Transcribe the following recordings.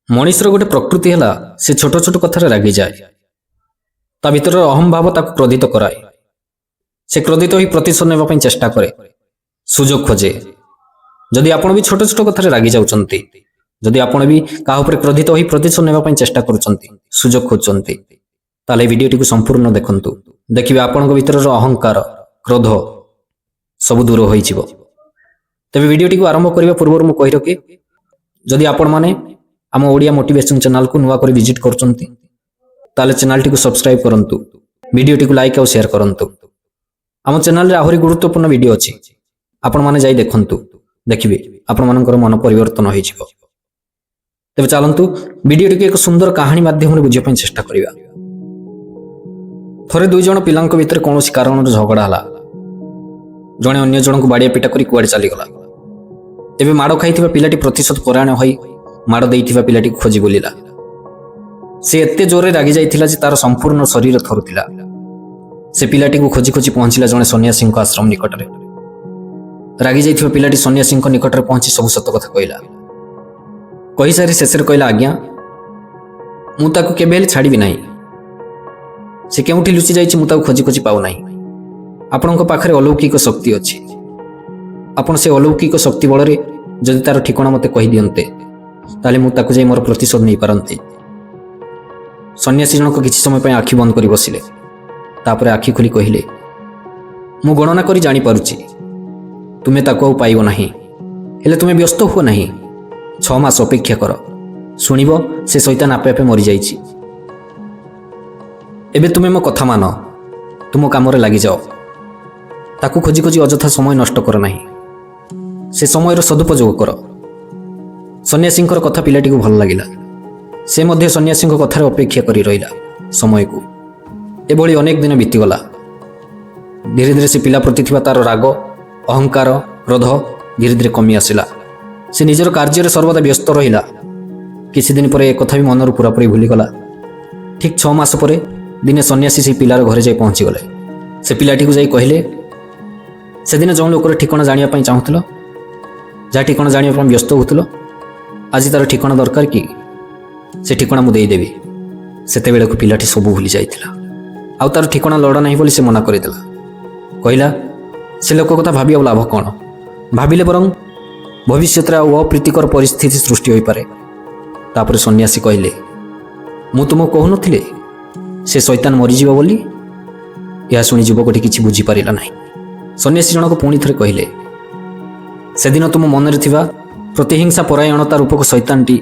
मनीषर गोटे प्रकृति है से छोट छोट कथार रागी जाए ता भीतर अहम भाव ताको क्रोधित कराए। से क्रोधित ही प्रतिशोध नेबापी चेष्टा करे, सुजोग खोजे। जदि आपण भी छोट छोट कथार रागी जाउचंती, जदि आपण भी काहा उपरे क्रोधित होई प्रतिशोध नेबापी चेष्टा करूचंती, सुजोग खोजचंती, ताले वीडियोटी को संपूर्ण देखंतु। देखिबे आपणक भीतर अहंकार क्रोध सब दूर होई जिवो। तबे वीडियोटी को आरंभ करबा पूर्व मु कहि रखे, जदि आपण माने आम ओडिया मोटिवेशन चैनल को नुआ करी विजिट करचंती ताले चैनल टी को सब्सक्राइब करंतु, वीडियोटी को लाइक और शेयर करंतु। आम चैनल रे आहुरी गुरुत्वपूर्ण वीडियो अछि, आपण माने जाई देखंतु। देखिबे आपण मानकर मन परिवर्तन होई जिवो। तबे चलंतु वीडियोटी को एक सुंदर कहानी माध्यम रे बुझिया पई चेष्टा करिवा। थरे दुई जण पिलांक भितर कोनोसी कारण झगड़ा हला। जणे अन्य जण को बाडिया पिटा करी कुआडे चली गला। एबे माडो खाइथिबा पिलाटी प्रतिशोध परायण होई माड़ देइथिबा पिलाटी खोजी बुलिला। से एते जोरे रागी जाइथिला जे तार संपूर्ण शरीर थरुथिला। से पिलाटी को खोजी खोजी पहुंचिला जणे सन्यासी आश्रम निकटरे। रागी जाइथिबा पिलाटी सन्यासी निकटरे पहुंची सब सत कथा कहिला। कहि सारी शेषरे कहिला, आज्ञा मु ताको केबे हेले छाड़िबि नाही। से केउठी लुचि जाइछि मु ताको खोजी खोजी पाउ नाही। आपणक पाखरे अलौकिक शक्ति अछि। आपण से अलौकिक शक्ति बଳରେ जदि तार ठिकाना मते कहि दियन्ते ताले मु ताको जाई मोर प्रतिशोध नहीं पारंती। सन्यासी जनक किछि समय पय आखि बंद करी बसिले। तापरे आखि खुली कहिले, मु गणना करी जानि पारुछि तुमे ताको पाइबो नाही। हेले तुमे व्यस्त हो नाही। 6 मास अपेक्षा कर, सुनिबो से शैतान आपे आपे मरि जाइछि। एबे तुमे मो कथा मान, तुम काम रे लागि जाओ। ताको खोजी खोजी अजथा समय नष्ट कर नाही। से समयर सदुपयोग कर। सन्यासी कथा पिलाटी को भल लगिला। से मध्य सन्यासी कथार अपेक्षा करी रहिला समय को। एभली अनेक दिन बीतीगला। धीरे धीरे से पिला प्रति थिबा तार राग अहंकार क्रोध धीरे धीरे कमी आसिला। से निजर कार्य सर्वदा व्यस्त रहिला। किछि दिन परे एक कथा भी मनरु पूरापूरी भूलीगला। ठीक 6 मास परे दिने सन्यासी से पिलार घरे जाई पहुंची गले। से पिलाटी को जाई कहिले, से दिन जो लोकर ठिकाना जानिया पई चाहुतलो, जा ठिकाना जानिया पई व्यस्त होतलो, आज तार ठिकाना दरकार कि से ठिकाना मु देई देबी। सेते बेले को पिलाटी सब भूली जाइतिला। आउ तार ठिकाना लड़ा नहीं बोली से मना करिदेला। कहिला, से लोक कथा भाबी लाभ कौन? भाबिले बरं भविष्य अप्रीतिकर परिस्थिति सृष्टि होई पारे। तापर सन्यासी कहिले, मु तुमको कहूनथिले से शैतान मरीजिब बोली? यह शुणी युवकटी किछि बुझी पारिला नाही। सन्यासी जनक पुणी थरे कहिले, सेदिन तुम मनरे थिबा प्रतिहिंसा परायणता रूपक शैतानटी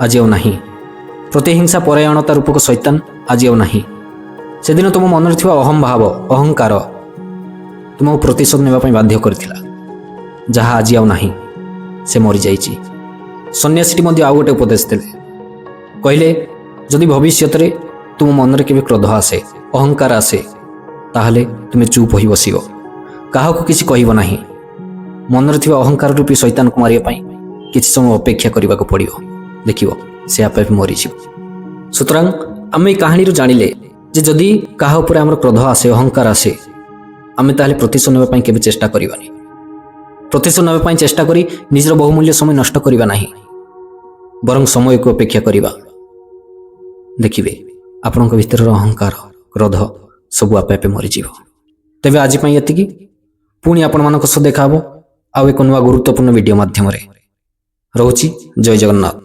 आज आउ नाही। प्रतिहिंसा परायणता रूपक शैतान आज आउ नाही। सेदिन तुम मनरे थिबा अहम भाव अहंकार तुमको प्रतिशोध नेबा पई बाध्य करथिला, जहा आज आउ नाही। से मरि जाइछि। सन्यासीटी मध्ये आउ गोटे उपदेश देले। कहिले, जदि भविष्यतरे तुम मनरे केबे क्रोध आसे अहंकार आसे ताहले तुमे चुप होई बसिबो, काहाको किछि कहिबो नाही। मनरे थिबा अहंकार रूपी शैतान को मारिया पई किछि समय अपेक्षा करबा को पड़िबो। देखिबो से आपे मरि जिवो। सुतरां आमे ए कहानी रु जानिले जे जदि काहा ऊपर हमर क्रोध आसे अहंकार आसे आमे ताहले प्रतिशोध नेबा पई केबे चेष्टा करिबानी। प्रतिशोध नेबा पई चेष्टा करी निजर बहुमूल्य समय नष्ट करिबा नाही, बरं समय को अपेक्षा करिबा। देखिबे आपनक भीतर अहंकार क्रोध सब आपे आपे मरि जिवो। तबे आज पई एतिकी। पुणी आपण मानक सह देखा हबो आउ एक नुआ गुरुत्वपूर्ण वीडियो माध्यम रे। रहूची। जय जगन्नाथ।